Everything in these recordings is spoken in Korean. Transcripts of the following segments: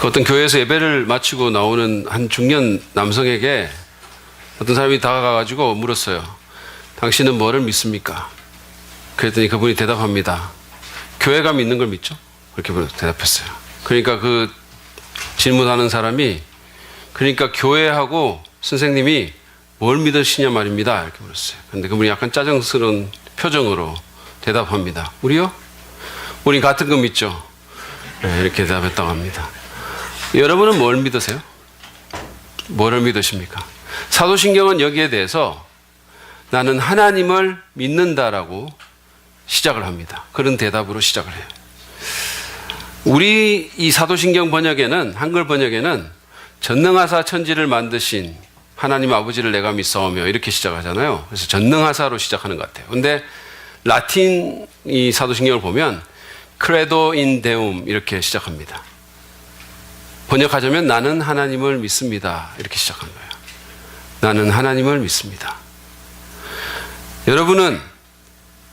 어떤 교회에서 예배를 마치고 나오는 한 중년 남성에게 어떤 사람이 다가가가지고 물었어요. 당신은 뭐를 믿습니까? 그랬더니 그분이 대답합니다. 교회가 믿는 걸 믿죠? 그렇게 대답했어요. 그러니까 그 질문하는 사람이 그러니까 교회하고 선생님이 뭘 믿으시냐 말입니다. 이렇게 물었어요. 그런데 그분이 약간 짜증스러운 표정으로 대답합니다. 우리요? 우리 같은 거 믿죠? 네, 이렇게 대답했다고 합니다. 여러분은 뭘 믿으세요? 뭐를 믿으십니까? 사도신경은 여기에 대해서 나는 하나님을 믿는다라고 시작을 합니다. 그런 대답으로 시작을 해요. 우리 이 사도신경 번역에는, 한글 번역에는 전능하사 천지를 만드신 하나님 아버지를 내가 믿사오며 이렇게 시작하잖아요. 그래서 전능하사로 시작하는 것 같아요. 근데 라틴 이 사도신경을 보면 credo in deum 이렇게 시작합니다. 번역하자면 나는 하나님을 믿습니다. 이렇게 시작한 거예요. 나는 하나님을 믿습니다. 여러분은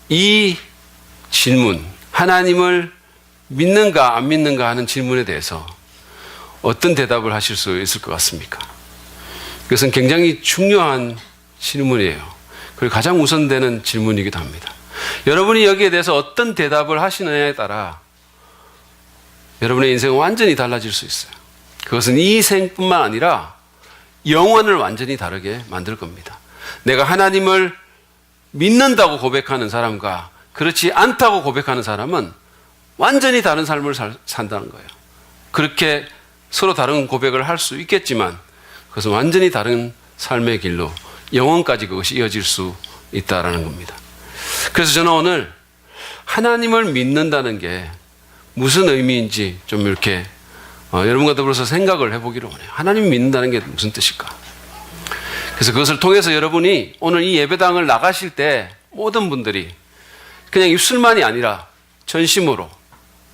이 질문, 하나님을 믿는가 안 믿는가 하는 질문에 대해서 어떤 대답을 하실 수 있을 것 같습니까? 이것은 굉장히 중요한 질문이에요. 그리고 가장 우선되는 질문이기도 합니다. 여러분이 여기에 대해서 어떤 대답을 하시느냐에 따라 여러분의 인생은 완전히 달라질 수 있어요. 그것은 이 생뿐만 아니라 영원을 완전히 다르게 만들 겁니다. 내가 하나님을 믿는다고 고백하는 사람과 그렇지 않다고 고백하는 사람은 완전히 다른 삶을 산다는 거예요. 그렇게 서로 다른 고백을 할 수 있겠지만 그것은 완전히 다른 삶의 길로 영원까지 그것이 이어질 수 있다는 겁니다. 그래서 저는 오늘 하나님을 믿는다는 게 무슨 의미인지 좀 이렇게 여러분과 더불어서 생각을 해보기로 원해요. 하나님 믿는다는 게 무슨 뜻일까? 그래서 그것을 통해서 여러분이 오늘 이 예배당을 나가실 때 모든 분들이 그냥 입술만이 아니라 전심으로,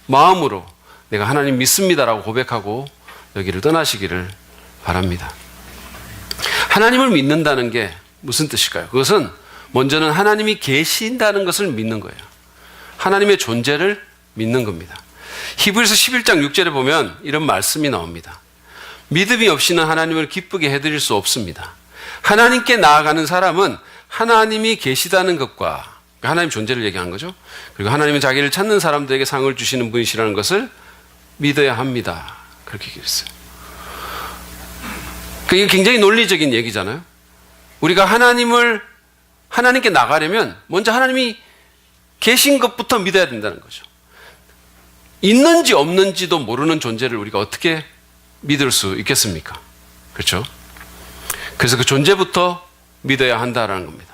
마음으로 내가 하나님 믿습니다라고 고백하고 여기를 떠나시기를 바랍니다. 하나님을 믿는다는 게 무슨 뜻일까요? 그것은 먼저는 하나님이 계신다는 것을 믿는 거예요. 하나님의 존재를 믿는 겁니다. 히브리서 11장 6절에 보면 이런 말씀이 나옵니다. 믿음이 없이는 하나님을 기쁘게 해드릴 수 없습니다. 하나님께 나아가는 사람은 하나님이 계시다는 것과 하나님 존재를 얘기하는 거죠. 그리고 하나님은 자기를 찾는 사람들에게 상을 주시는 분이시라는 것을 믿어야 합니다. 그렇게 얘기했어요. 이게 굉장히 논리적인 얘기잖아요. 우리가 하나님께 나가려면 먼저 하나님이 계신 것부터 믿어야 된다는 거죠. 있는지 없는지도 모르는 존재를 우리가 어떻게 믿을 수 있겠습니까? 그렇죠? 그래서 그 존재부터 믿어야 한다는 겁니다.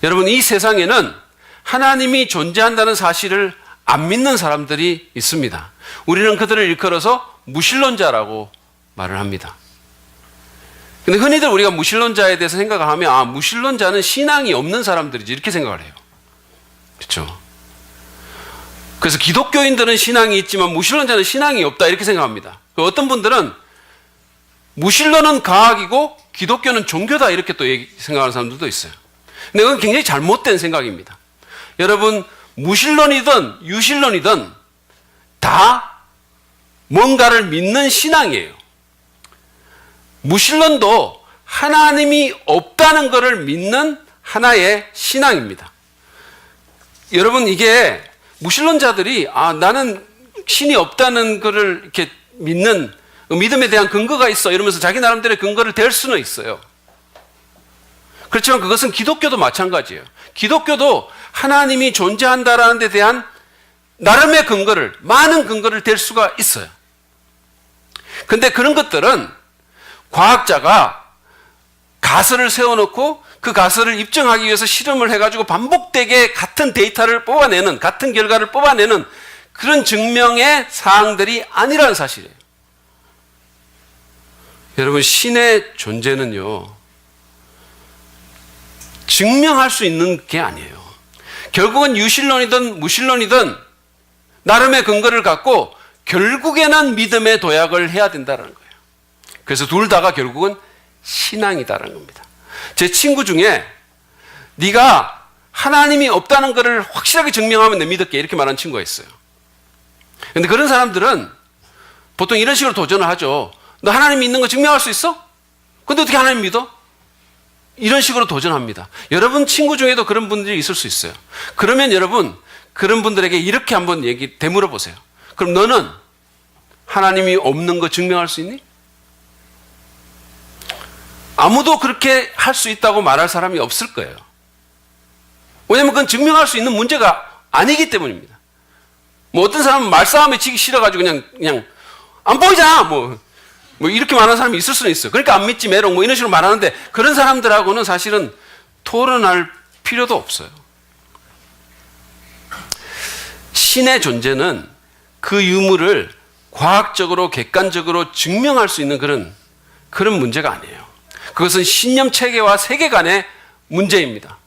여러분, 이 세상에는 하나님이 존재한다는 사실을 안 믿는 사람들이 있습니다. 우리는 그들을 일컬어서 무신론자라고 말을 합니다. 근데 흔히들 우리가 무신론자에 대해서 생각을 하면 무신론자는 신앙이 없는 사람들이지 이렇게 생각을 해요. 그렇죠? 그래서 기독교인들은 신앙이 있지만 무신론자는 신앙이 없다 이렇게 생각합니다. 어떤 분들은 무신론은 과학이고 기독교는 종교다 이렇게 또 생각하는 사람들도 있어요. 근데 그건 굉장히 잘못된 생각입니다. 여러분, 무신론이든 유신론이든 다 뭔가를 믿는 신앙이에요. 무신론도 하나님이 없다는 것을 믿는 하나의 신앙입니다. 여러분, 이게 무신론자들이 나는 신이 없다는 것을 이렇게 믿는 믿음에 대한 근거가 있어 이러면서 자기 나름대로의 근거를 댈 수는 있어요. 그렇지만 그것은 기독교도 마찬가지예요. 기독교도 하나님이 존재한다라는 데 대한 나름의 근거를, 많은 근거를 댈 수가 있어요. 근데 그런 것들은 과학자가 가설을 세워놓고 그 가설을 입증하기 위해서 실험을 해가지고 반복되게 같은 데이터를 뽑아내는, 같은 결과를 뽑아내는 그런 증명의 사항들이 아니라는 사실이에요. 여러분, 신의 존재는요, 증명할 수 있는 게 아니에요. 결국은 유신론이든 무신론이든 나름의 근거를 갖고 결국에는 믿음의 도약을 해야 된다는 거예요. 그래서 둘 다가 결국은 신앙이다라는 겁니다. 제 친구 중에 네가 하나님이 없다는 것을 확실하게 증명하면 내 믿을게 이렇게 말하는 친구가 있어요. 그런데 그런 사람들은 보통 이런 식으로 도전을 하죠. 너 하나님 믿는 거 증명할 수 있어? 근데 어떻게 하나님 믿어? 이런 식으로 도전합니다. 여러분 친구 중에도 그런 분들이 있을 수 있어요. 그러면 여러분 그런 분들에게 이렇게 한번 되물어 보세요. 그럼 너는 하나님이 없는 거 증명할 수 있니? 아무도 그렇게 할 수 있다고 말할 사람이 없을 거예요. 왜냐하면 그건 증명할 수 있는 문제가 아니기 때문입니다. 뭐 어떤 사람은 말싸움에 지기 싫어가지고 그냥 안 보이잖아 뭐 이렇게 말하는 사람이 있을 수는 있어요. 그러니까 안 믿지 메롱 뭐 이런 식으로 말하는데 그런 사람들하고는 사실은 토론할 필요도 없어요. 신의 존재는 그 유무를 과학적으로 객관적으로 증명할 수 있는 그런 문제가 아니에요. 그것은 신념 체계와 세계관의 문제입니다.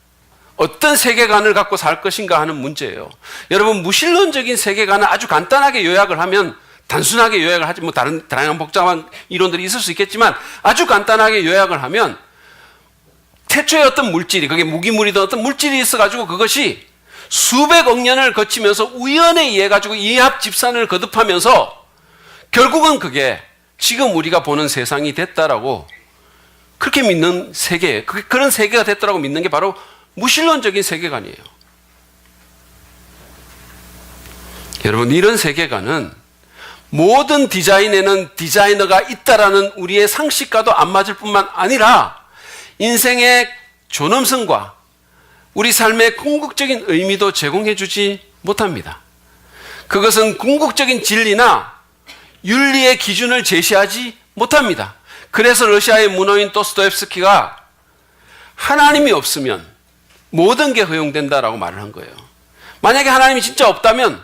어떤 세계관을 갖고 살 것인가 하는 문제예요. 여러분 무신론적인 세계관을 아주 간단하게 요약을 하면 단순하게 요약을 하지 뭐 다양한 복잡한 이론들이 있을 수 있겠지만 아주 간단하게 요약을 하면 태초에 어떤 물질이 그게 무기물이든 어떤 물질이 있어가지고 그것이 수백억 년을 거치면서 우연에 의해 가지고 이합 집산을 거듭하면서 결국은 그게 지금 우리가 보는 세상이 됐다라고 그렇게 믿는 세계, 그런 세계가 됐다라고 믿는 게 바로 무신론적인 세계관이에요. 여러분 이런 세계관은 모든 디자인에는 디자이너가 있다라는 우리의 상식과도 안 맞을 뿐만 아니라 인생의 존엄성과 우리 삶의 궁극적인 의미도 제공해 주지 못합니다. 그것은 궁극적인 진리나 윤리의 기준을 제시하지 못합니다. 그래서 러시아의 문호인 도스토옙스키가 하나님이 없으면 모든 게 허용된다라고 말을 한 거예요. 만약에 하나님이 진짜 없다면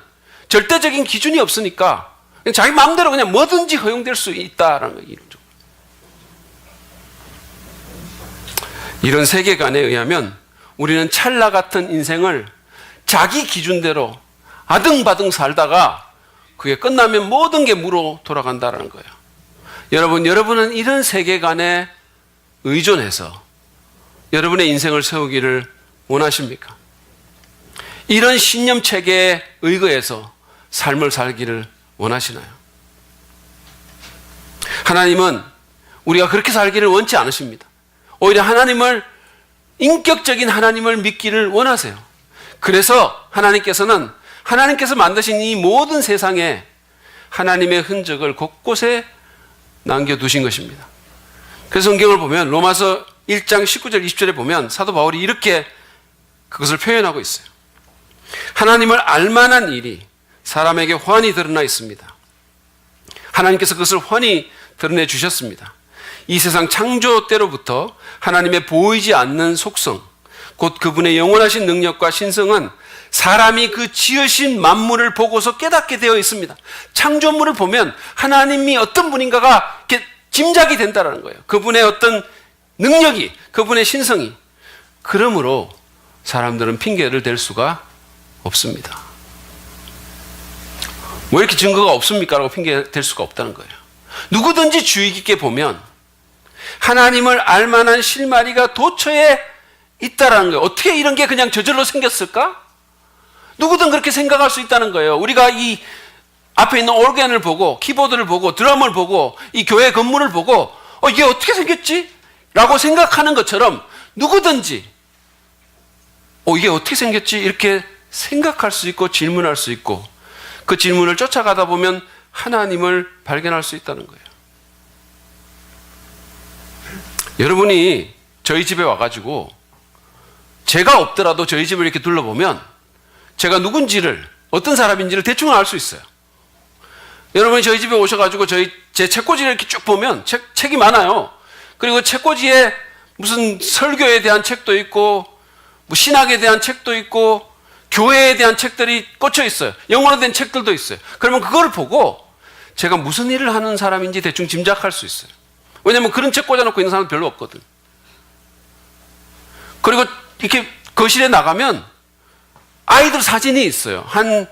절대적인 기준이 없으니까 그냥 자기 마음대로 그냥 뭐든지 허용될 수 있다라는 거예요. 이런 세계관에 의하면 우리는 찰나 같은 인생을 자기 기준대로 아등바등 살다가 그게 끝나면 모든 게 무로 돌아간다는 거예요. 여러분은 이런 세계관에 의존해서 여러분의 인생을 세우기를 원하십니까? 이런 신념 체계에 의거해서 삶을 살기를 원하시나요? 하나님은 우리가 그렇게 살기를 원치 않으십니다. 오히려 인격적인 하나님을 믿기를 원하세요. 그래서 하나님께서 만드신 이 모든 세상에 하나님의 흔적을 곳곳에 남겨두신 것입니다. 그래서 성경을 보면 로마서 1장 19절 20절에 보면 사도 바울이 이렇게 그것을 표현하고 있어요. 하나님을 알만한 일이 사람에게 환히 드러나 있습니다. 하나님께서 그것을 환히 드러내 주셨습니다. 이 세상 창조 때로부터 하나님의 보이지 않는 속성, 곧 그분의 영원하신 능력과 신성은 사람이 그 지으신 만물을 보고서 깨닫게 되어 있습니다. 창조물을 보면 하나님이 어떤 분인가가 이렇게 짐작이 된다는 거예요. 그분의 어떤 능력이, 그분의 신성이. 그러므로 사람들은 핑계를 댈 수가 없습니다. 왜 이렇게 증거가 없습니까? 라고 핑계 댈 수가 없다는 거예요. 누구든지 주의 깊게 보면 하나님을 알만한 실마리가 도처에 있다라는 거예요. 어떻게 이런 게 그냥 저절로 생겼을까? 누구든 그렇게 생각할 수 있다는 거예요. 우리가 이 앞에 있는 오르간을 보고 키보드를 보고 드럼을 보고 이 교회 건물을 보고 이게 어떻게 생겼지? 라고 생각하는 것처럼 누구든지 이게 어떻게 생겼지? 이렇게 생각할 수 있고 질문할 수 있고 그 질문을 쫓아가다 보면 하나님을 발견할 수 있다는 거예요. 여러분이 저희 집에 와가지고 제가 없더라도 저희 집을 이렇게 둘러보면 제가 누군지를 어떤 사람인지를 대충 알 수 있어요. 여러분이 저희 집에 오셔가지고 제 책꽂이를 이렇게 쭉 보면 책이 많아요. 그리고 책꽂이에 무슨 설교에 대한 책도 있고 뭐 신학에 대한 책도 있고 교회에 대한 책들이 꽂혀 있어요. 영어로 된 책들도 있어요. 그러면 그걸 보고 제가 무슨 일을 하는 사람인지 대충 짐작할 수 있어요. 왜냐하면 그런 책 꽂아놓고 있는 사람은 별로 없거든. 그리고 이렇게 거실에 나가면 아이들 사진이 있어요. 한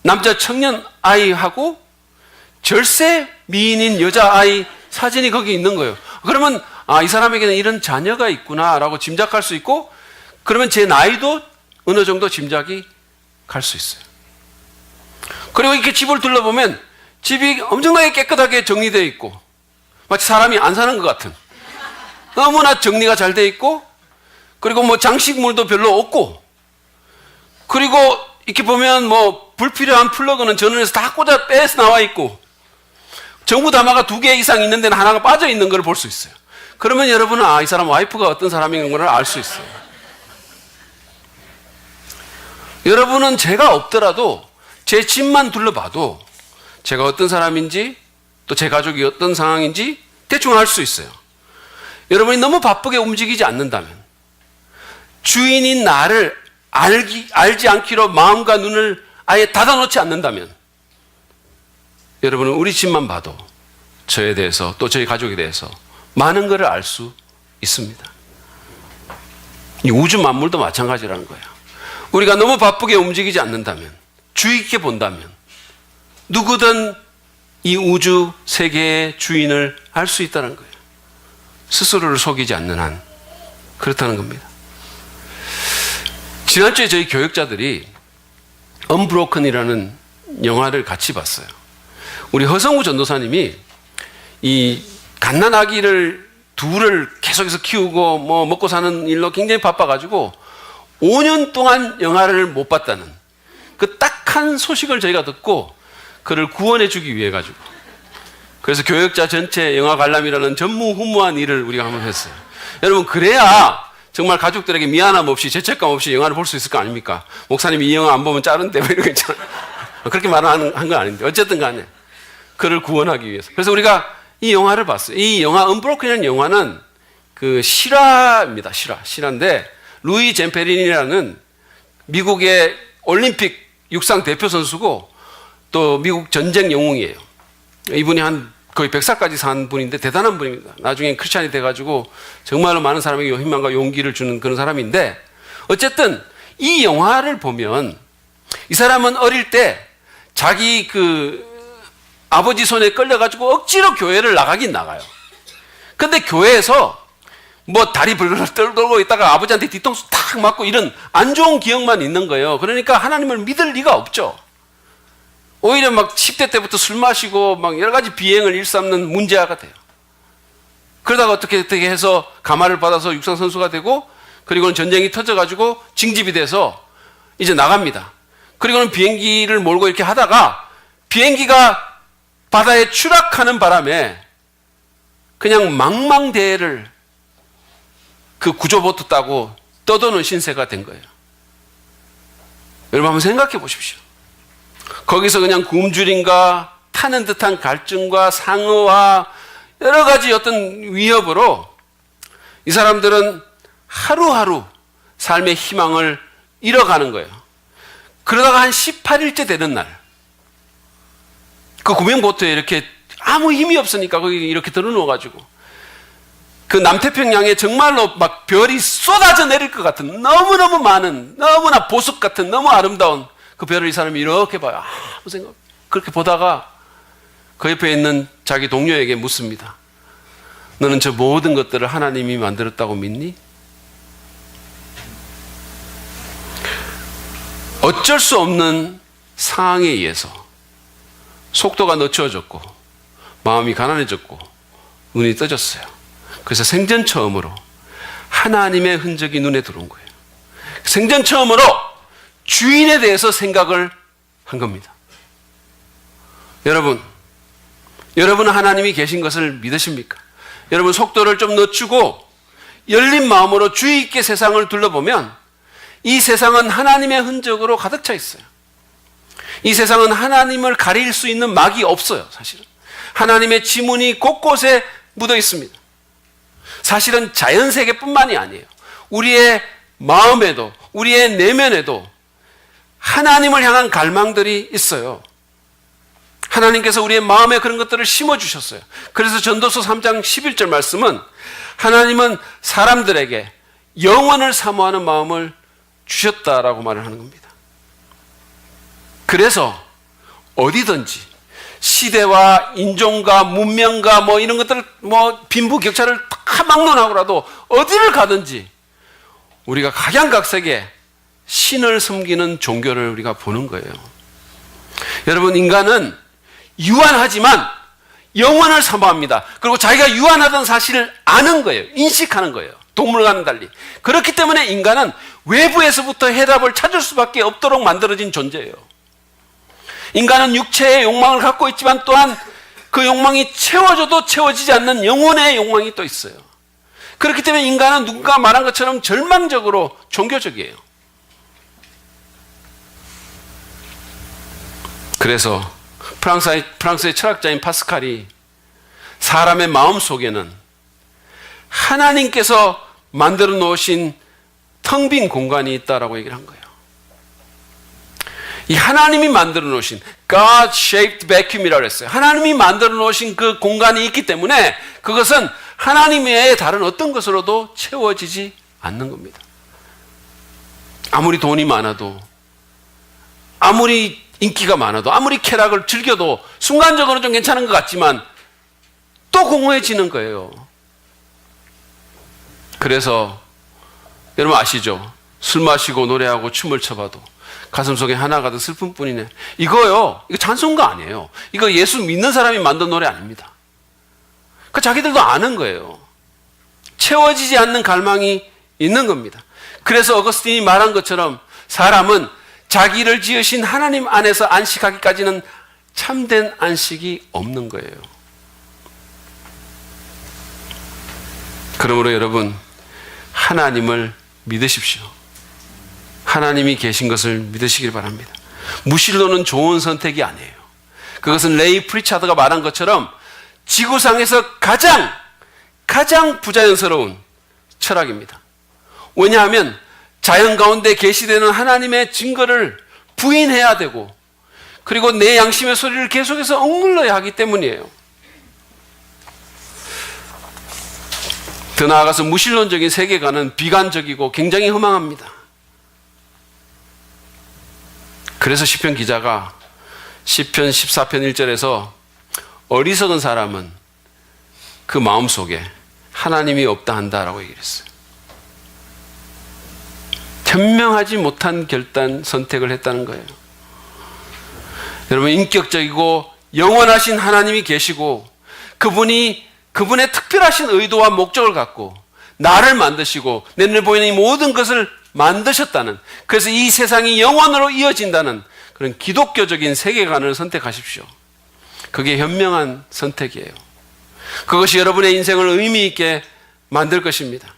남자 청년 아이하고 절세 미인인 여자아이 사진이 거기 있는 거예요. 그러면 이 사람에게는 이런 자녀가 있구나라고 짐작할 수 있고 그러면 제 나이도 어느 정도 짐작이 갈 수 있어요. 그리고 이렇게 집을 둘러보면 집이 엄청나게 깨끗하게 정리되어 있고 마치 사람이 안 사는 것 같은 너무나 정리가 잘 되어 있고 그리고 뭐 장식물도 별로 없고 그리고 이렇게 보면 뭐 불필요한 플러그는 전원에서 다 꽂아 빼서 나와 있고 전구 담화가 2개 이상 있는 데는 하나가 빠져 있는 걸 볼 수 있어요. 그러면 여러분은 이 사람 와이프가 어떤 사람인 걸 알 수 있어요. 여러분은 제가 없더라도 제 집만 둘러봐도 제가 어떤 사람인지 또 제 가족이 어떤 상황인지 대충 알 수 있어요. 여러분이 너무 바쁘게 움직이지 않는다면 주인인 나를 알지 않기로 마음과 눈을 아예 닫아놓지 않는다면 여러분은 우리 집만 봐도 저에 대해서 또 저희 가족에 대해서 많은 것을 알 수 있습니다. 이 우주 만물도 마찬가지라는 거예요. 우리가 너무 바쁘게 움직이지 않는다면 주의 깊게 본다면 누구든 이 우주 세계의 주인을 알 수 있다는 거예요. 스스로를 속이지 않는 한 그렇다는 겁니다. 지난주에 저희 교역자들이 언브로큰이라는 영화를 같이 봤어요. 우리 허성우 전도사님이 이 갓난아기를 둘을 계속해서 키우고 뭐 먹고 사는 일로 굉장히 바빠가지고 5년 동안 영화를 못 봤다는 그 딱한 소식을 저희가 듣고 그를 구원해 주기 위해 가지고 그래서 교역자 전체 영화 관람이라는 전무후무한 일을 우리가 한번 했어요. 여러분 그래야 정말 가족들에게 미안함 없이 죄책감 없이 영화를 볼 수 있을 거 아닙니까? 목사님이 이 영화 안 보면 짜른데 뭐 이런 거 있잖아요. 그렇게 말한 건 아닌데 어쨌든 간에 그를 구원하기 위해서. 그래서 우리가 이 영화를 봤어요. 이 영화 언브로큰이라는 영화는 그 실화입니다. 실화인데 루이 젠페린이라는 미국의 올림픽 육상 대표 선수고 또 미국 전쟁 영웅이에요. 이분이 한 거의 100살까지 산 분인데 대단한 분입니다. 나중에 크리스찬이 돼가지고 정말로 많은 사람에게 희망과 용기를 주는 그런 사람인데 어쨌든 이 영화를 보면 이 사람은 어릴 때 자기 그 아버지 손에 끌려가지고 억지로 교회를 나가긴 나가요. 근데 교회에서 뭐 다리 벌벌 떨고 있다가 아버지한테 뒤통수 탁 맞고 이런 안 좋은 기억만 있는 거예요. 그러니까 하나님을 믿을 리가 없죠. 오히려 막 10대 때부터 술 마시고 막 여러 가지 비행을 일삼는 문제아가 돼요. 그러다가 어떻게 해서 감화를 받아서 육상 선수가 되고 그리고는 전쟁이 터져가지고 징집이 돼서 이제 나갑니다. 그리고는 비행기를 몰고 이렇게 하다가 비행기가 바다에 추락하는 바람에 그냥 망망대해를 그 구조보트 따고 떠도는 신세가 된 거예요. 여러분 한번 생각해 보십시오. 거기서 그냥 굶주림과 타는 듯한 갈증과 상어와 여러 가지 어떤 위협으로 이 사람들은 하루하루 삶의 희망을 잃어가는 거예요. 그러다가 한 18일째 되는 날, 그 구명보트에 이렇게 아무 힘이 없으니까 거기 이렇게 들어누워가지고 그 남태평양에 정말로 막 별이 쏟아져 내릴 것 같은 너무너무 많은 너무나 보석 같은 너무 아름다운 그 별을 이 사람이 이렇게 봐요. 아무 생각. 그렇게 보다가 그 옆에 있는 자기 동료에게 묻습니다. 너는 저 모든 것들을 하나님이 만들었다고 믿니? 어쩔 수 없는 상황에 의해서 속도가 늦춰졌고 마음이 가난해졌고 눈이 떠졌어요. 그래서 생전 처음으로 하나님의 흔적이 눈에 들어온 거예요. 생전 처음으로 주인에 대해서 생각을 한 겁니다. 여러분은 하나님이 계신 것을 믿으십니까? 여러분 속도를 좀 늦추고 열린 마음으로 주의 있게 세상을 둘러보면 이 세상은 하나님의 흔적으로 가득 차 있어요. 이 세상은 하나님을 가릴 수 있는 막이 없어요. 사실은 하나님의 지문이 곳곳에 묻어 있습니다. 사실은 자연세계뿐만이 아니에요. 우리의 마음에도 우리의 내면에도 하나님을 향한 갈망들이 있어요. 하나님께서 우리의 마음에 그런 것들을 심어주셨어요. 그래서 전도서 3장 11절 말씀은 하나님은 사람들에게 영원을 사모하는 마음을 주셨다라고 말을 하는 겁니다. 그래서 어디든지 시대와 인종과 문명과 뭐 이런 것들을 뭐 빈부격차를 다 막론하고라도 어디를 가든지 우리가 각양각색의 신을 섬기는 종교를 우리가 보는 거예요. 여러분 인간은 유한하지만 영원을 사모합니다. 그리고 자기가 유한하다는 사실을 아는 거예요. 인식하는 거예요. 동물과는 달리. 그렇기 때문에 인간은 외부에서부터 해답을 찾을 수밖에 없도록 만들어진 존재예요. 인간은 육체의 욕망을 갖고 있지만 또한 그 욕망이 채워져도 채워지지 않는 영혼의 욕망이 또 있어요. 그렇기 때문에 인간은 누군가 말한 것처럼 절망적으로 종교적이에요. 그래서 프랑스의 철학자인 파스칼이 사람의 마음 속에는 하나님께서 만들어 놓으신 텅 빈 공간이 있다라고 얘기를 한 거예요. 이 하나님이 만들어 놓으신 God-shaped vacuum이라고 했어요. 하나님이 만들어 놓으신 그 공간이 있기 때문에 그것은 하나님 외에 다른 어떤 것으로도 채워지지 않는 겁니다. 아무리 돈이 많아도, 아무리 인기가 많아도, 아무리 쾌락을 즐겨도 순간적으로 좀 괜찮은 것 같지만 또 공허해지는 거예요. 그래서 여러분 아시죠? 술 마시고 노래하고 춤을 춰봐도 가슴속에 하나가 더 슬픔뿐이네. 이거 찬송가 아니에요. 이거 예수 믿는 사람이 만든 노래 아닙니다. 그 자기들도 아는 거예요. 채워지지 않는 갈망이 있는 겁니다. 그래서 어거스틴이 말한 것처럼 사람은 자기를 지으신 하나님 안에서 안식하기까지는 참된 안식이 없는 거예요. 그러므로 여러분, 하나님을 믿으십시오. 하나님이 계신 것을 믿으시길 바랍니다. 무신론은 좋은 선택이 아니에요. 그것은 레이 프리차드가 말한 것처럼 지구상에서 가장 부자연스러운 철학입니다. 왜냐하면 자연 가운데 계시되는 하나님의 증거를 부인해야 되고, 그리고 내 양심의 소리를 계속해서 억눌러야 하기 때문이에요. 더 나아가서 무신론적인 세계관은 비관적이고 굉장히 허망합니다. 그래서 시편 기자가 시편 14편 1절에서 어리석은 사람은 그 마음속에 하나님이 없다 한다라고 얘기를 했어요. 현명하지 못한 결단, 선택을 했다는 거예요. 여러분, 인격적이고 영원하신 하나님이 계시고 그분의 특별하신 의도와 목적을 갖고 나를 만드시고 내 눈에 보이는 이 모든 것을 만드셨다는, 그래서 이 세상이 영원으로 이어진다는 그런 기독교적인 세계관을 선택하십시오. 그게 현명한 선택이에요. 그것이 여러분의 인생을 의미 있게 만들 것입니다.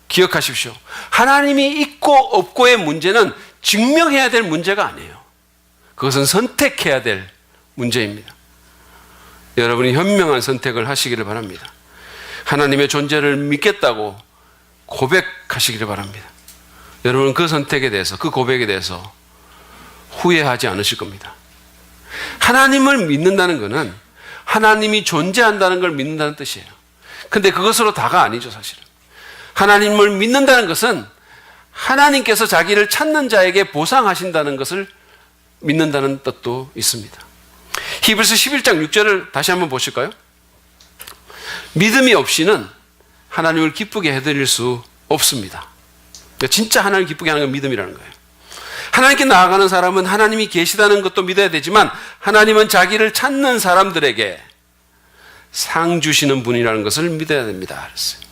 기억하십시오. 하나님이 있고 없고의 문제는 증명해야 될 문제가 아니에요. 그것은 선택해야 될 문제입니다. 여러분이 현명한 선택을 하시기를 바랍니다. 하나님의 존재를 믿겠다고 고백하시기를 바랍니다. 여러분은 그 선택에 대해서, 그 고백에 대해서 후회하지 않으실 겁니다. 하나님을 믿는다는 것은 하나님이 존재한다는 걸 믿는다는 뜻이에요. 근데 그것으로 다가 아니죠, 사실은. 하나님을 믿는다는 것은 하나님께서 자기를 찾는 자에게 보상하신다는 것을 믿는다는 뜻도 있습니다. 히브리서 11장 6절을 다시 한번 보실까요? 믿음이 없이는 하나님을 기쁘게 해드릴 수 없습니다. 진짜 하나님을 기쁘게 하는 건 믿음이라는 거예요. 하나님께 나아가는 사람은 하나님이 계시다는 것도 믿어야 되지만 하나님은 자기를 찾는 사람들에게 상 주시는 분이라는 것을 믿어야 됩니다. 그랬어요.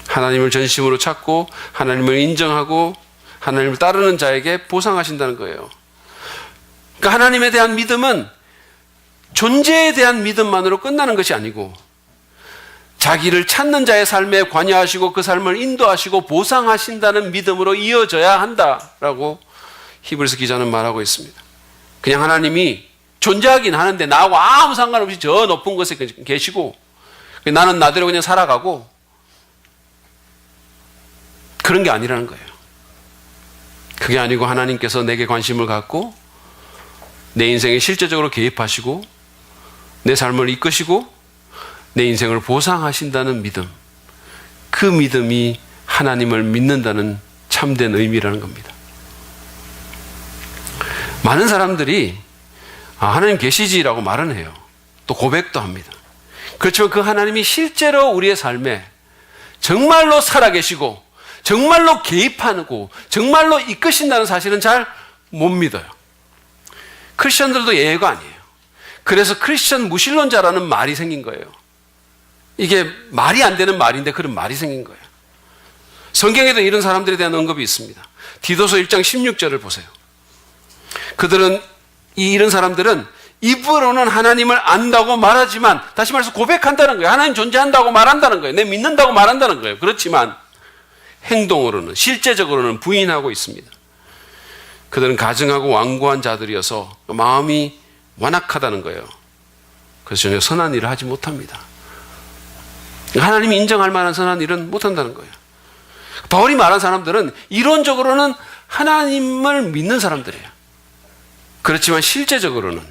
하나님을 전심으로 찾고 하나님을 인정하고 하나님을 따르는 자에게 보상하신다는 거예요. 그러니까 하나님에 대한 믿음은 존재에 대한 믿음만으로 끝나는 것이 아니고 자기를 찾는 자의 삶에 관여하시고 그 삶을 인도하시고 보상하신다는 믿음으로 이어져야 한다라고 히브리서 기자는 말하고 있습니다. 그냥 하나님이 존재하긴 하는데 나하고 아무 상관없이 저 높은 곳에 계시고 나는 나대로 그냥 살아가고 그런 게 아니라는 거예요. 그게 아니고 하나님께서 내게 관심을 갖고 내 인생에 실제적으로 개입하시고 내 삶을 이끄시고 내 인생을 보상하신다는 믿음, 그 믿음이 하나님을 믿는다는 참된 의미라는 겁니다. 많은 사람들이 하나님 계시지라고 말은 해요. 또 고백도 합니다. 그렇지만 그 하나님이 실제로 우리의 삶에 정말로 살아계시고 정말로 개입하고 정말로 이끄신다는 사실은 잘 못 믿어요. 크리스천들도 예외가 아니에요. 그래서 크리스천 무신론자라는 말이 생긴 거예요. 이게 말이 안 되는 말인데 그런 말이 생긴 거예요. 성경에도 이런 사람들에 대한 언급이 있습니다. 디도서 1장 16절을 보세요. 이런 사람들은 입으로는 하나님을 안다고 말하지만, 다시 말해서 고백한다는 거예요. 하나님 존재한다고 말한다는 거예요. 내 믿는다고 말한다는 거예요. 그렇지만 행동으로는, 실제적으로는 부인하고 있습니다. 그들은 가증하고 완고한 자들이어서 마음이 완악하다는 거예요. 그래서 전혀 선한 일을 하지 못합니다. 하나님이 인정할 만한 선한 일은 못한다는 거예요. 바울이 말한 사람들은 이론적으로는 하나님을 믿는 사람들이에요. 그렇지만 실제적으로는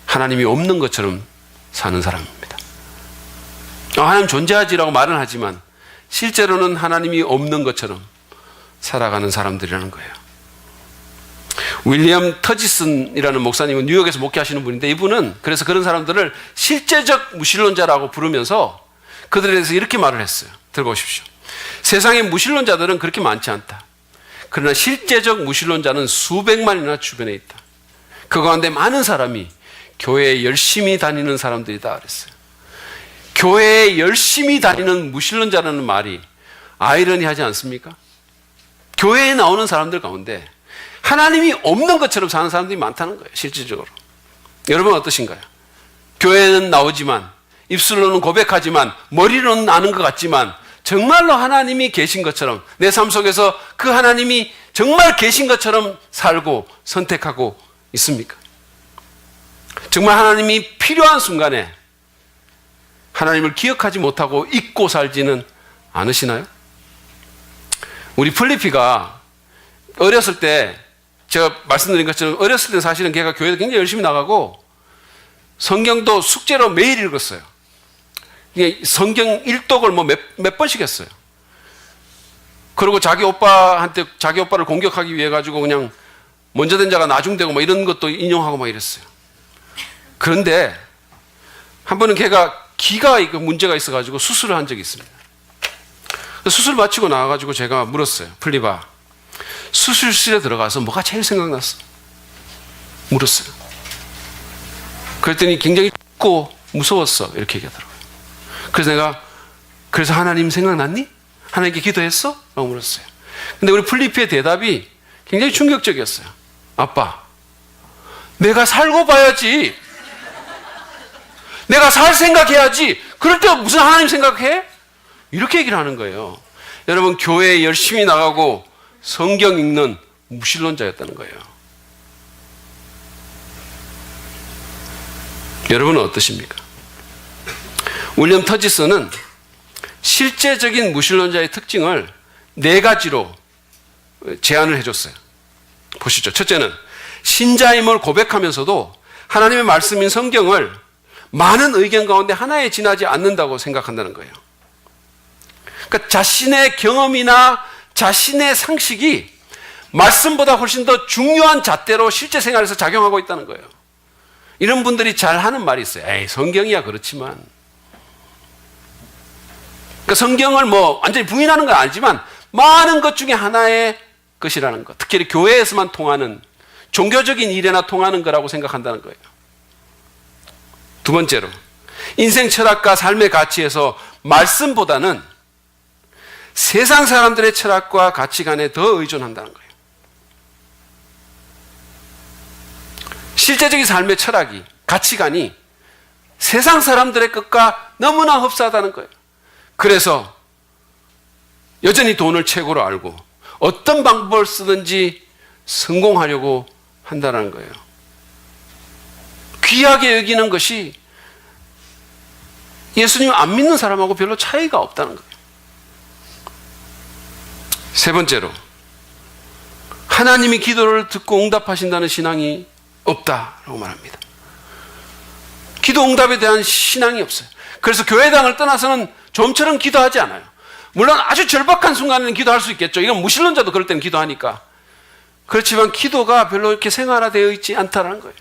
하나님이 없는 것처럼 사는 사람입니다. 하나님 존재하지라고 말은 하지만 실제로는 하나님이 없는 것처럼 살아가는 사람들이라는 거예요. 윌리엄 터지슨이라는 목사님은 뉴욕에서 목회하시는 분인데, 이분은 그래서 그런 사람들을 실제적 무신론자라고 부르면서 그들에 대해서 이렇게 말을 했어요. 들어보십시오. 세상의 무신론자들은 그렇게 많지 않다. 그러나 실제적 무신론자는 수백만이나 주변에 있다. 그 가운데 많은 사람이 교회에 열심히 다니는 사람들이다 그랬어요. 교회에 열심히 다니는 무신론자라는 말이 아이러니하지 않습니까? 교회에 나오는 사람들 가운데 하나님이 없는 것처럼 사는 사람들이 많다는 거예요. 실질적으로. 여러분 어떠신가요? 교회는 나오지만, 입술로는 고백하지만, 머리로는 아는 것 같지만 정말로 하나님이 계신 것처럼, 내 삶 속에서 그 하나님이 정말 계신 것처럼 살고 선택하고 있습니까? 정말 하나님이 필요한 순간에 하나님을 기억하지 못하고 잊고 살지는 않으시나요? 우리 플리피가 어렸을 때, 제가 말씀드린 것처럼 어렸을 때 사실은 걔가 교회에 굉장히 열심히 나가고 성경도 숙제로 매일 읽었어요. 성경 일독을 몇 번씩 했어요. 그리고 자기 오빠를 공격하기 위해 가지고 그냥 먼저 된 자가 나중되고 막 이런 것도 인용하고 막 이랬어요. 그런데 한 번은 걔가 기가 문제가 있어가지고 수술을 한 적이 있습니다. 수술 마치고 나와가지고 제가 물었어요. 플리바, 수술실에 들어가서 뭐가 제일 생각났어? 물었어요. 그랬더니 굉장히 춥고 무서웠어. 이렇게 얘기하더라고요. 그래서 내가, 그래서 하나님 생각났니? 하나님께 기도했어? 라고 물었어요. 근데 우리 플리피의 대답이 굉장히 충격적이었어요. 아빠, 내가 살고 봐야지. 내가 살 생각해야지. 그럴 때 무슨 하나님 생각해? 이렇게 얘기를 하는 거예요. 여러분, 교회에 열심히 나가고 성경 읽는 무신론자였다는 거예요. 여러분은 어떠십니까? 윌리엄 터지슨은 실제적인 무신론자의 특징을 4가지로 제안을 해줬어요. 보시죠. 첫째는 신자임을 고백하면서도 하나님의 말씀인 성경을 많은 의견 가운데 하나에 지나지 않는다고 생각한다는 거예요. 그러니까 자신의 경험이나 자신의 상식이 말씀보다 훨씬 더 중요한 잣대로 실제 생활에서 작용하고 있다는 거예요. 이런 분들이 잘 하는 말이 있어요. 에이, 성경이야 그렇지만. 그러니까 성경을 완전히 부인하는 건 아니지만 많은 것 중에 하나의 것이라는 것. 특히 교회에서만 통하는, 종교적인 일에나 통하는 거라고 생각한다는 거예요. 두 번째로, 인생 철학과 삶의 가치에서 말씀보다는 세상 사람들의 철학과 가치관에 더 의존한다는 거예요. 실제적인 삶의 철학이, 가치관이 세상 사람들의 것과 너무나 흡사하다는 거예요. 그래서 여전히 돈을 최고로 알고 어떤 방법을 쓰든지 성공하려고 한다는 거예요. 귀하게 여기는 것이 예수님 안 믿는 사람하고 별로 차이가 없다는 거예요. 세 번째로, 하나님이 기도를 듣고 응답하신다는 신앙이 없다라고 말합니다. 기도 응답에 대한 신앙이 없어요. 그래서 교회당을 떠나서는 좀처럼 기도하지 않아요. 물론 아주 절박한 순간에는 기도할 수 있겠죠. 이건 무신론자도 그럴 때는 기도하니까. 그렇지만 기도가 별로 이렇게 생활화되어 있지 않다는 거예요.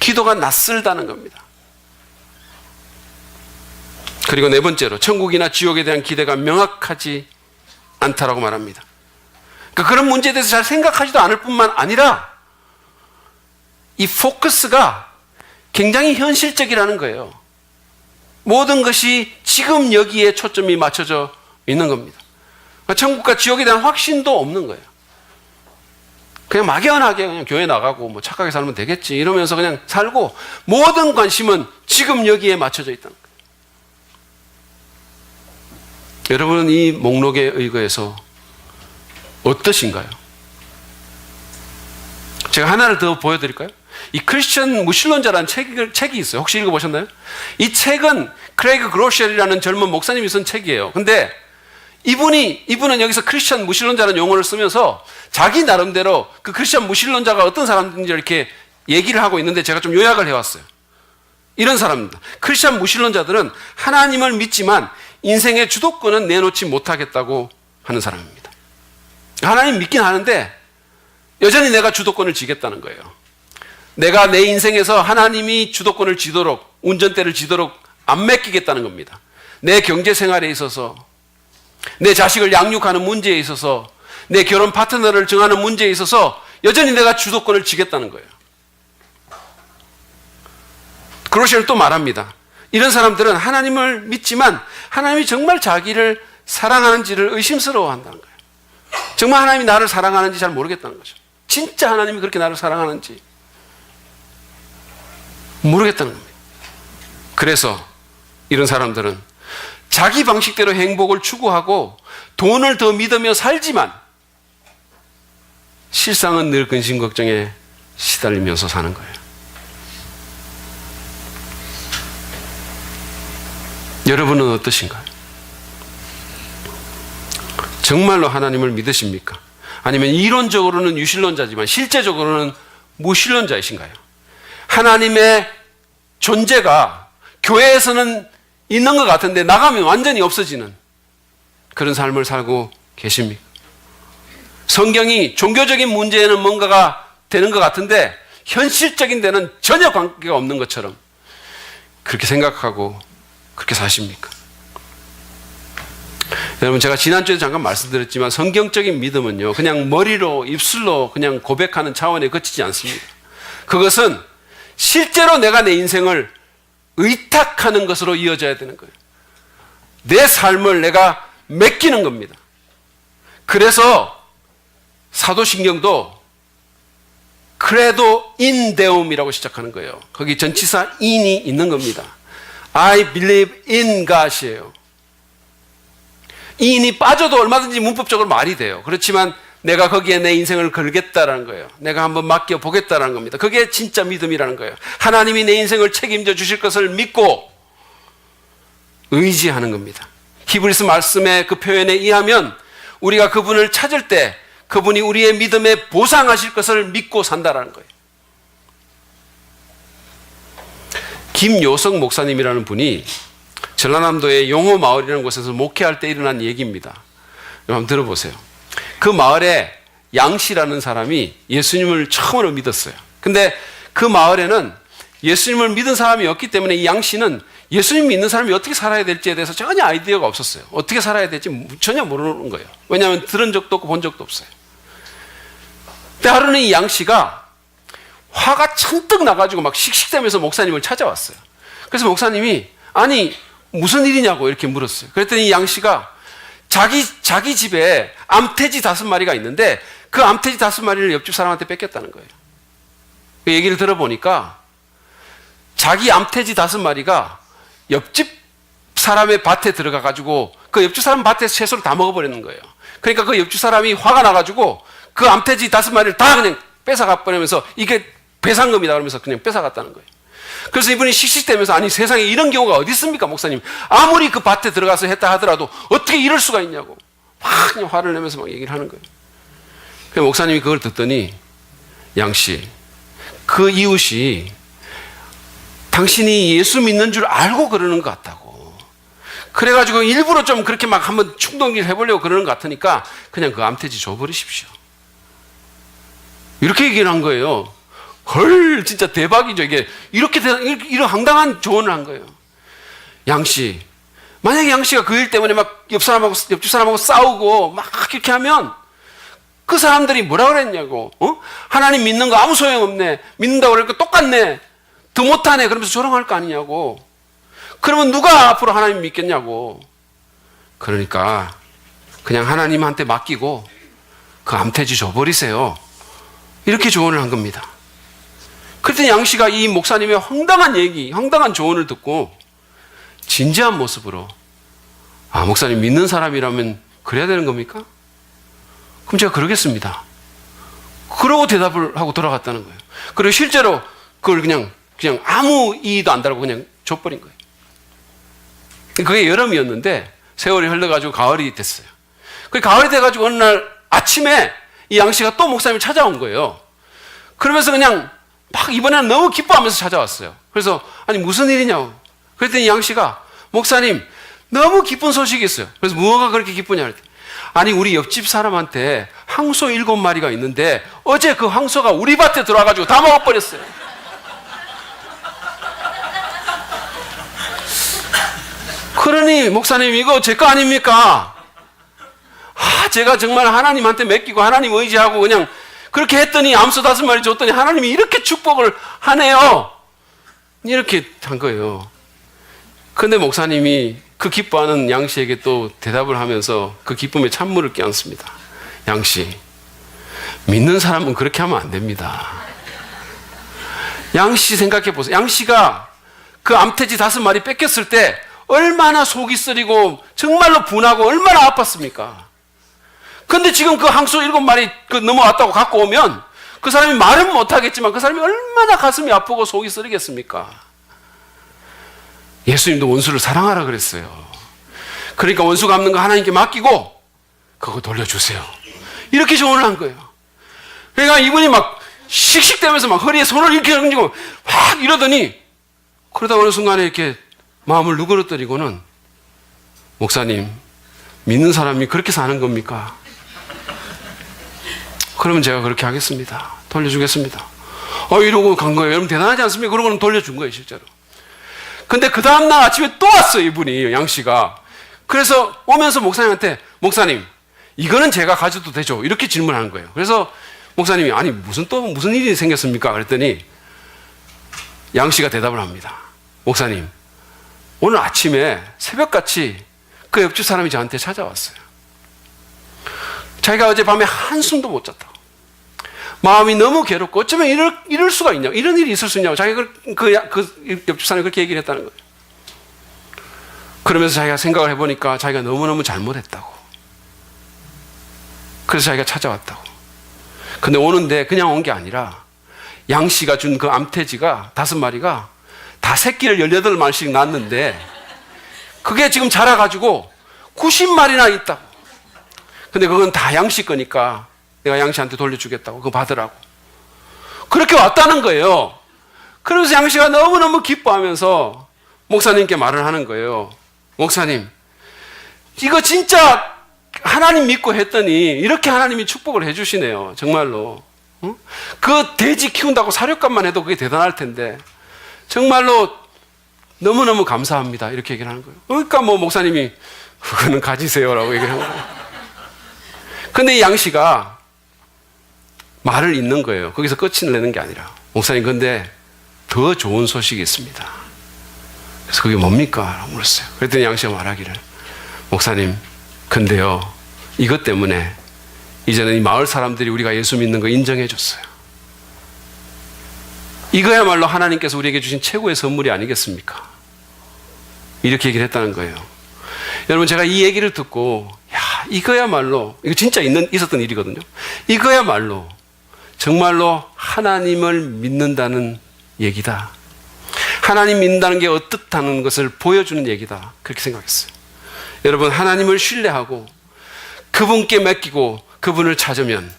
기도가 낯설다는 겁니다. 그리고 네 번째로, 천국이나 지옥에 대한 기대가 명확하지 않다라고 말합니다. 그러니까 그런 문제에 대해서 잘 생각하지도 않을 뿐만 아니라 이 포커스가 굉장히 현실적이라는 거예요. 모든 것이 지금 여기에 초점이 맞춰져 있는 겁니다. 천국과 지옥에 대한 확신도 없는 거예요. 그냥 막연하게 그냥 교회 나가고 뭐 착하게 살면 되겠지 이러면서 그냥 살고 모든 관심은 지금 여기에 맞춰져 있다는 거예요. 여러분은 이 목록에 의거해서 어떠신가요? 제가 하나를 더 보여드릴까요? 이 크리스천 무신론자라는 책이 있어요. 혹시 읽어보셨나요? 이 책은 크레이그 그로셜이라는 젊은 목사님이 쓴 책이에요. 근데 이분은 여기서 크리스천 무신론자라는 용어를 쓰면서 자기 나름대로 그 크리스천 무신론자가 어떤 사람인지 이렇게 얘기를 하고 있는데 제가 좀 요약을 해왔어요. 이런 사람입니다. 크리스천 무신론자들은 하나님을 믿지만 인생의 주도권은 내놓지 못하겠다고 하는 사람입니다. 하나님 믿긴 하는데 여전히 내가 주도권을 쥐겠다는 거예요. 내가 내 인생에서 하나님이 주도권을 쥐도록 운전대를 쥐도록 안 맡기겠다는 겁니다. 내 경제 생활에 있어서 내 자식을 양육하는 문제에 있어서 내 결혼 파트너를 정하는 문제에 있어서 여전히 내가 주도권을 쥐겠다는 거예요. 그로시는 또 말합니다. 이런 사람들은 하나님을 믿지만 하나님이 정말 자기를 사랑하는지를 의심스러워한다는 거예요. 정말 하나님이 나를 사랑하는지 잘 모르겠다는 거죠. 진짜 하나님이 그렇게 나를 사랑하는지 모르겠다는 겁니다. 그래서 이런 사람들은 자기 방식대로 행복을 추구하고 돈을 더 믿으며 살지만 실상은 늘 근심 걱정에 시달리면서 사는 거예요. 여러분은 어떠신가요? 정말로 하나님을 믿으십니까? 아니면 이론적으로는 유신론자지만 실제적으로는 무신론자이신가요? 하나님의 존재가 교회에서는 있는 것 같은데 나가면 완전히 없어지는 그런 삶을 살고 계십니까? 성경이 종교적인 문제에는 뭔가가 되는 것 같은데 현실적인 데는 전혀 관계가 없는 것처럼 그렇게 생각하고 그렇게 사십니까? 여러분, 제가 지난주에 잠깐 말씀드렸지만 성경적인 믿음은요, 그냥 머리로 입술로 그냥 고백하는 차원에 그치지 않습니다. 그것은 실제로 내가 내 인생을 의탁하는 것으로 이어져야 되는 거예요. 내 삶을 내가 맡기는 겁니다. 그래서 사도신경도 크레도 인 데움이라고 시작하는 거예요. 거기 전치사 in이 있는 겁니다. I believe in God이에요. in이 빠져도 얼마든지 문법적으로 말이 돼요. 그렇지만 내가 거기에 내 인생을 걸겠다라는 거예요. 내가 한번 맡겨보겠다라는 겁니다. 그게 진짜 믿음이라는 거예요. 하나님이 내 인생을 책임져 주실 것을 믿고 의지하는 겁니다. 히브리서 말씀의 그 표현에 의하면 우리가 그분을 찾을 때 그분이 우리의 믿음에 보상하실 것을 믿고 산다라는 거예요. 김요석 목사님이라는 분이 전라남도의 용호마을이라는 곳에서 목회할 때 일어난 얘기입니다. 한번 들어보세요. 그 마을에 양씨라는 사람이 예수님을 처음으로 믿었어요. 근데 그 마을에는 예수님을 믿은 사람이 없기 때문에 이 양씨는 예수님 믿는 사람이 어떻게 살아야 될지에 대해서 전혀 아이디어가 없었어요. 어떻게 살아야 될지 전혀 모르는 거예요. 왜냐하면 들은 적도 없고 본 적도 없어요. 근데 하루는 이 양씨가 화가 잔뜩 나가지고 막 씩씩대면서 목사님을 찾아왔어요. 그래서 목사님이 아니 무슨 일이냐고 이렇게 물었어요. 그랬더니 이 양씨가 자기 집에 암돼지 5마리가 있는데 그 암돼지 5마리를 옆집 사람한테 뺏겼다는 거예요. 그 얘기를 들어보니까 자기 암돼지 5마리가 옆집 사람의 밭에 들어가가지고 그 옆집 사람 밭에서 채소를 다 먹어버리는 거예요. 그러니까 그 옆집 사람이 화가 나가지고 그 암돼지 5마리를 다 그냥 뺏어가 버리면서 이게 배상금이다 그러면서 그냥 뺏어갔다는 거예요. 그래서 이분이 씩씩대면서 아니 세상에 이런 경우가 어디 있습니까 목사님? 아무리 그 밭에 들어가서 했다 하더라도 어떻게 이럴 수가 있냐고 막 그냥 화를 내면서 막 얘기를 하는 거예요. 그래서 목사님이 그걸 듣더니 양씨 그 이웃이 당신이 예수 믿는 줄 알고 그러는 것 같다고 그래가지고 일부러 좀 그렇게 막 한번 충동질 해보려고 그러는 것 같으니까 그냥 그 암돼지 줘버리십시오. 이렇게 얘기를 한 거예요. 헐 진짜 대박이죠. 이게 이런 황당한 조언을 한 거예요. 양씨 만약에 양씨가 그 일 때문에 막 옆집 사람하고 싸우고 막 이렇게 하면 그 사람들이 뭐라 그랬냐고. 하나님 믿는 거 아무 소용없네. 믿는다고 그러니까 똑같네. 더 못하네. 그러면서 조롱할 거 아니냐고. 그러면 누가 앞으로 하나님 믿겠냐고. 그러니까 그냥 하나님한테 맡기고 그 암태지 줘버리세요. 이렇게 조언을 한 겁니다. 그랬더니 양씨가 이 목사님의 황당한 얘기, 황당한 조언을 듣고 진지한 모습으로 목사님 믿는 사람이라면 그래야 되는 겁니까? 그럼 제가 그러겠습니다. 그러고 대답을 하고 돌아갔다는 거예요. 그리고 실제로 그걸 그냥 아무 이의도 안 달고 그냥 줘버린 거예요. 그게 여름이었는데 세월이 흘러가지고 가을이 됐어요. 그 가을이 돼가지고 어느 날 아침에 이 양씨가 또 목사님을 찾아온 거예요. 그러면서 그냥 막 이번에는 너무 기뻐하면서 찾아왔어요. 그래서 아니 무슨 일이냐고. 그랬더니 양씨가 목사님 너무 기쁜 소식이 있어요. 그래서 무엇가 그렇게 기쁘냐 그랬더니 아니 우리 옆집 사람한테 황소 7마리가 있는데 어제 그 황소가 우리 밭에 들어와가지고 다 먹어버렸어요. 그러니 목사님 이거 제 거 아닙니까? 제가 정말 하나님한테 맡기고 하나님 의지하고 그냥 그렇게 했더니 암소 5마리 줬더니 하나님이 이렇게 축복을 하네요. 이렇게 한 거예요. 근데 목사님이 그 기뻐하는 양씨에게 또 대답을 하면서 그 기쁨에 찬물을 끼얹습니다. 양씨, 믿는 사람은 그렇게 하면 안 됩니다. 양씨 생각해 보세요. 양씨가 그 암돼지 5마리 뺏겼을 때 얼마나 속이 쓰리고 정말로 분하고 얼마나 아팠습니까? 근데 지금 그 황소 7마리 넘어왔다고 갖고 오면 그 사람이 말은 못하겠지만 그 사람이 얼마나 가슴이 아프고 속이 쓰리겠습니까? 예수님도 원수를 사랑하라 그랬어요. 그러니까 원수 갚는 거 하나님께 맡기고 그거 돌려주세요. 이렇게 조언을 한 거예요. 그러니까 이분이 막 씩씩대면서 막 허리에 손을 이렇게 얹고 확 이러더니 그러다 어느 순간에 이렇게 마음을 누그러뜨리고는 목사님, 믿는 사람이 그렇게 사는 겁니까? 그러면 제가 그렇게 하겠습니다. 돌려주겠습니다. 이러고 간 거예요. 여러분 대단하지 않습니까? 그러고는 돌려준 거예요, 실제로. 근데 그 다음날 아침에 또 왔어요, 이분이, 양씨가. 그래서 오면서 목사님한테, 목사님, 이거는 제가 가져도 되죠? 이렇게 질문하는 거예요. 그래서 목사님이, 아니, 무슨 일이 생겼습니까? 그랬더니 양씨가 대답을 합니다. 목사님, 오늘 아침에 새벽같이 그 옆집 사람이 저한테 찾아왔어요. 자기가 어젯밤에 한숨도 못 잤다고. 마음이 너무 괴롭고 어쩌면 이럴 수가 있냐고. 이런 일이 있을 수 있냐고. 자기가 그 옆집 사람이 그렇게 얘기를 했다는 거예요. 그러면서 자기가 생각을 해보니까 자기가 너무너무 잘못했다고. 그래서 자기가 찾아왔다고. 근데 오는데 그냥 온 게 아니라 양씨가 준 그 암돼지가 5마리가 다 새끼를 18마리씩 낳았는데 그게 지금 자라가지고 90마리나 있다고. 근데 그건 다 양씨 거니까 내가 양씨한테 돌려주겠다고. 그거 받으라고. 그렇게 왔다는 거예요. 그러면서 양씨가 너무너무 기뻐하면서 목사님께 말을 하는 거예요. 목사님, 이거 진짜 하나님 믿고 했더니 이렇게 하나님이 축복을 해주시네요. 정말로. 그 돼지 키운다고 사료값만 해도 그게 대단할 텐데 정말로 너무너무 감사합니다. 이렇게 얘기를 하는 거예요. 그러니까 목사님이 그거는 가지세요라고 얘기를 하는 거예요. 근데 이 양씨가 말을 잇는 거예요. 거기서 끝을 내는 게 아니라. 목사님, 근데 더 좋은 소식이 있습니다. 그래서 그게 뭡니까? 라고 물었어요. 그랬더니 양씨가 말하기를, 목사님, 근데요, 이것 때문에 이제는 이 마을 사람들이 우리가 예수 믿는 거 인정해 줬어요. 이거야말로 하나님께서 우리에게 주신 최고의 선물이 아니겠습니까? 이렇게 얘기를 했다는 거예요. 여러분, 제가 이 얘기를 듣고 이거야말로, 이거 진짜 있었던 일이거든요. 이거야말로 정말로 하나님을 믿는다는 얘기다. 하나님 믿는다는 게 어떻다는 것을 보여주는 얘기다. 그렇게 생각했어요. 여러분, 하나님을 신뢰하고 그분께 맡기고 그분을 찾으면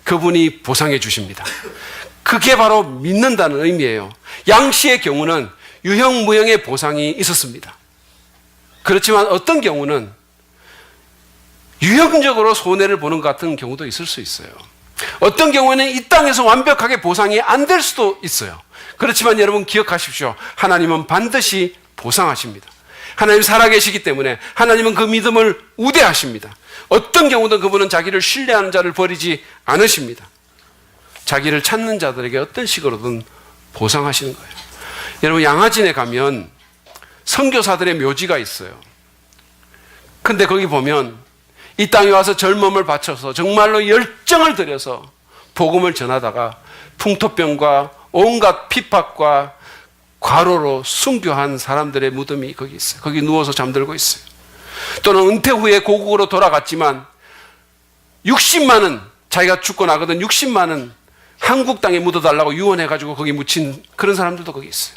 그분이 보상해 주십니다. 그게 바로 믿는다는 의미예요. 양씨의 경우는 유형무형의 보상이 있었습니다. 그렇지만 어떤 경우는 유형적으로 손해를 보는 것 같은 경우도 있을 수 있어요. 어떤 경우에는 이 땅에서 완벽하게 보상이 안 될 수도 있어요. 그렇지만 여러분 기억하십시오. 하나님은 반드시 보상하십니다. 하나님 살아계시기 때문에 하나님은 그 믿음을 우대하십니다. 어떤 경우든 그분은 자기를 신뢰하는 자를 버리지 않으십니다. 자기를 찾는 자들에게 어떤 식으로든 보상하시는 거예요. 여러분, 양화진에 가면 선교사들의 묘지가 있어요. 근데 거기 보면 이 땅에 와서 젊음을 바쳐서 정말로 열정을 들여서 복음을 전하다가 풍토병과 온갖 핍박과 과로로 순교한 사람들의 무덤이 거기 있어요. 거기 누워서 잠들고 있어요. 또는 은퇴 후에 고국으로 돌아갔지만 60만 원, 자기가 죽고 나거든 60만 원 한국 땅에 묻어달라고 유언해가지고 거기 묻힌 그런 사람들도 거기 있어요.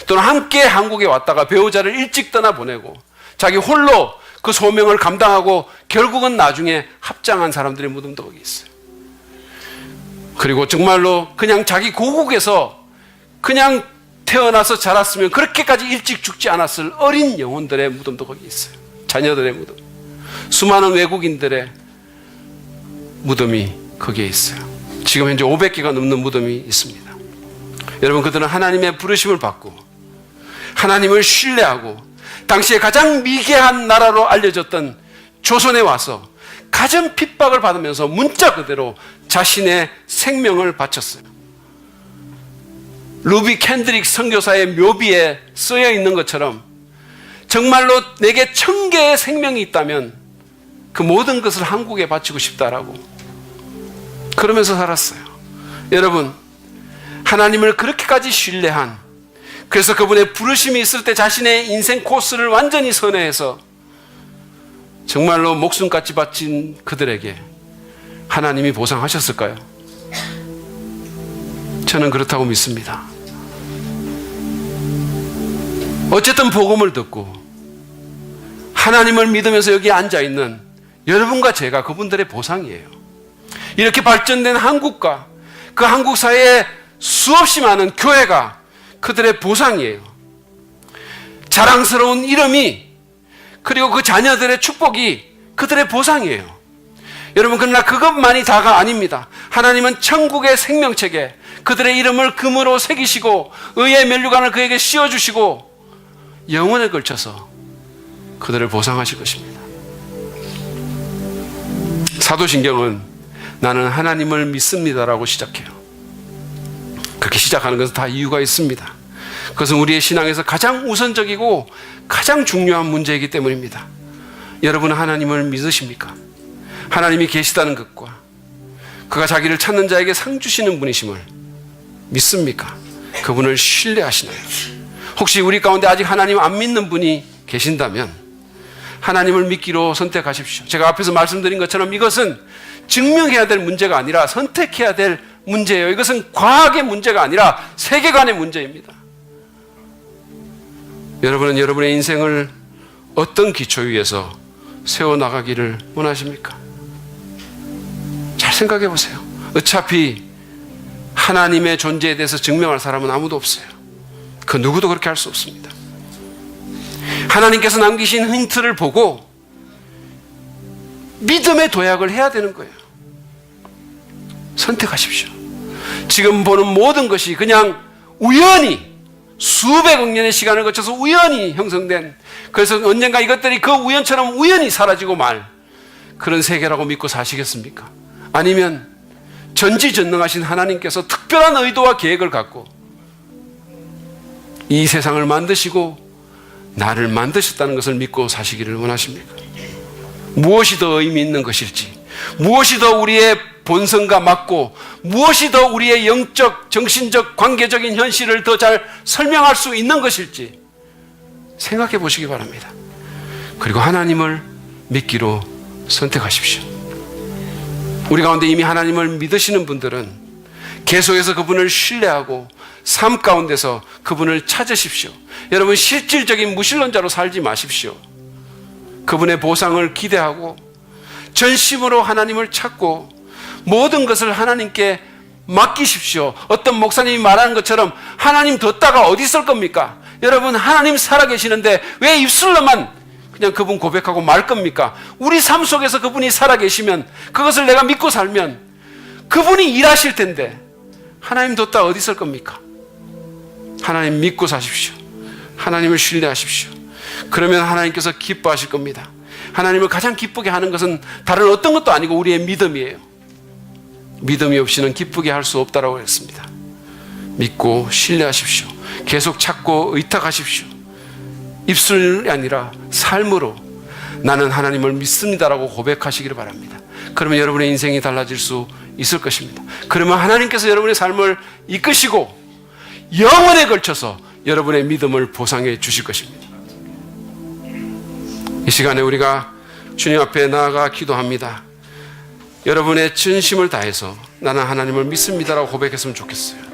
또는 함께 한국에 왔다가 배우자를 일찍 떠나보내고 자기 홀로 그 소명을 감당하고 결국은 나중에 합장한 사람들의 무덤도 거기 있어요. 그리고 정말로 그냥 자기 고국에서 그냥 태어나서 자랐으면 그렇게까지 일찍 죽지 않았을 어린 영혼들의 무덤도 거기 있어요. 자녀들의 무덤. 수많은 외국인들의 무덤이 거기에 있어요. 지금 현재 500개가 넘는 무덤이 있습니다. 여러분, 그들은 하나님의 부르심을 받고 하나님을 신뢰하고 당시에 가장 미개한 나라로 알려졌던 조선에 와서 가장 핍박을 받으면서 문자 그대로 자신의 생명을 바쳤어요. 루비 캔드릭 선교사의 묘비에 쓰여 있는 것처럼 정말로 내게 1000개의 생명이 있다면 그 모든 것을 한국에 바치고 싶다라고 그러면서 살았어요. 여러분, 하나님을 그렇게까지 신뢰한, 그래서 그분의 부르심이 있을 때 자신의 인생 코스를 완전히 선회해서 정말로 목숨같이 바친 그들에게 하나님이 보상하셨을까요? 저는 그렇다고 믿습니다. 어쨌든 복음을 듣고 하나님을 믿으면서 여기 앉아있는 여러분과 제가 그분들의 보상이에요. 이렇게 발전된 한국과 그 한국 사회에 수없이 많은 교회가 그들의 보상이에요. 자랑스러운 이름이, 그리고 그 자녀들의 축복이 그들의 보상이에요. 여러분, 그러나 그것만이 다가 아닙니다. 하나님은 천국의 생명책에 그들의 이름을 금으로 새기시고 의의 면류관을 그에게 씌워주시고 영원에 걸쳐서 그들을 보상하실 것입니다. 사도신경은 나는 하나님을 믿습니다라고 시작해요. 그렇게 시작하는 것은 다 이유가 있습니다. 그것은 우리의 신앙에서 가장 우선적이고 가장 중요한 문제이기 때문입니다. 여러분은 하나님을 믿으십니까? 하나님이 계시다는 것과 그가 자기를 찾는 자에게 상 주시는 분이심을 믿습니까? 그분을 신뢰하시나요? 혹시 우리 가운데 아직 하나님 안 믿는 분이 계신다면 하나님을 믿기로 선택하십시오. 제가 앞에서 말씀드린 것처럼 이것은 증명해야 될 문제가 아니라 선택해야 될 문제예요. 이것은 과학의 문제가 아니라 세계관의 문제입니다. 여러분은 여러분의 인생을 어떤 기초 위에서 세워나가기를 원하십니까? 잘 생각해 보세요. 어차피 하나님의 존재에 대해서 증명할 사람은 아무도 없어요. 그 누구도 그렇게 할 수 없습니다. 하나님께서 남기신 힌트를 보고 믿음의 도약을 해야 되는 거예요. 선택하십시오. 지금 보는 모든 것이 그냥 우연히 수백억 년의 시간을 거쳐서 우연히 형성된, 그래서 언젠가 이것들이 그 우연처럼 우연히 사라지고 말 그런 세계라고 믿고 사시겠습니까? 아니면 전지전능하신 하나님께서 특별한 의도와 계획을 갖고 이 세상을 만드시고 나를 만드셨다는 것을 믿고 사시기를 원하십니까? 무엇이 더 의미 있는 것일지, 무엇이 더 우리의 본성과 맞고 무엇이 더 우리의 영적, 정신적, 관계적인 현실을 더 잘 설명할 수 있는 것일지 생각해 보시기 바랍니다. 그리고 하나님을 믿기로 선택하십시오. 우리 가운데 이미 하나님을 믿으시는 분들은 계속해서 그분을 신뢰하고 삶 가운데서 그분을 찾으십시오. 여러분, 실질적인 무신론자로 살지 마십시오. 그분의 보상을 기대하고 전심으로 하나님을 찾고 모든 것을 하나님께 맡기십시오. 어떤 목사님이 말하는 것처럼 하나님 뒀다가 어디 있을 겁니까? 여러분, 하나님 살아계시는데 왜 입술로만 그냥 그분 고백하고 말 겁니까? 우리 삶 속에서 그분이 살아계시면, 그것을 내가 믿고 살면 그분이 일하실 텐데 하나님 뒀다 어디 있을 겁니까? 하나님 믿고 사십시오. 하나님을 신뢰하십시오. 그러면 하나님께서 기뻐하실 겁니다. 하나님을 가장 기쁘게 하는 것은 다른 어떤 것도 아니고 우리의 믿음이에요. 믿음이 없이는 기쁘게 할 수 없다라고 했습니다. 믿고 신뢰하십시오. 계속 찾고 의탁하십시오. 입술이 아니라 삶으로 나는 하나님을 믿습니다라고 고백하시기를 바랍니다. 그러면 여러분의 인생이 달라질 수 있을 것입니다. 그러면 하나님께서 여러분의 삶을 이끄시고 영원에 걸쳐서 여러분의 믿음을 보상해 주실 것입니다. 이 시간에 우리가 주님 앞에 나아가 기도합니다. 여러분의 진심을 다해서 나는 하나님을 믿습니다라고 고백했으면 좋겠어요.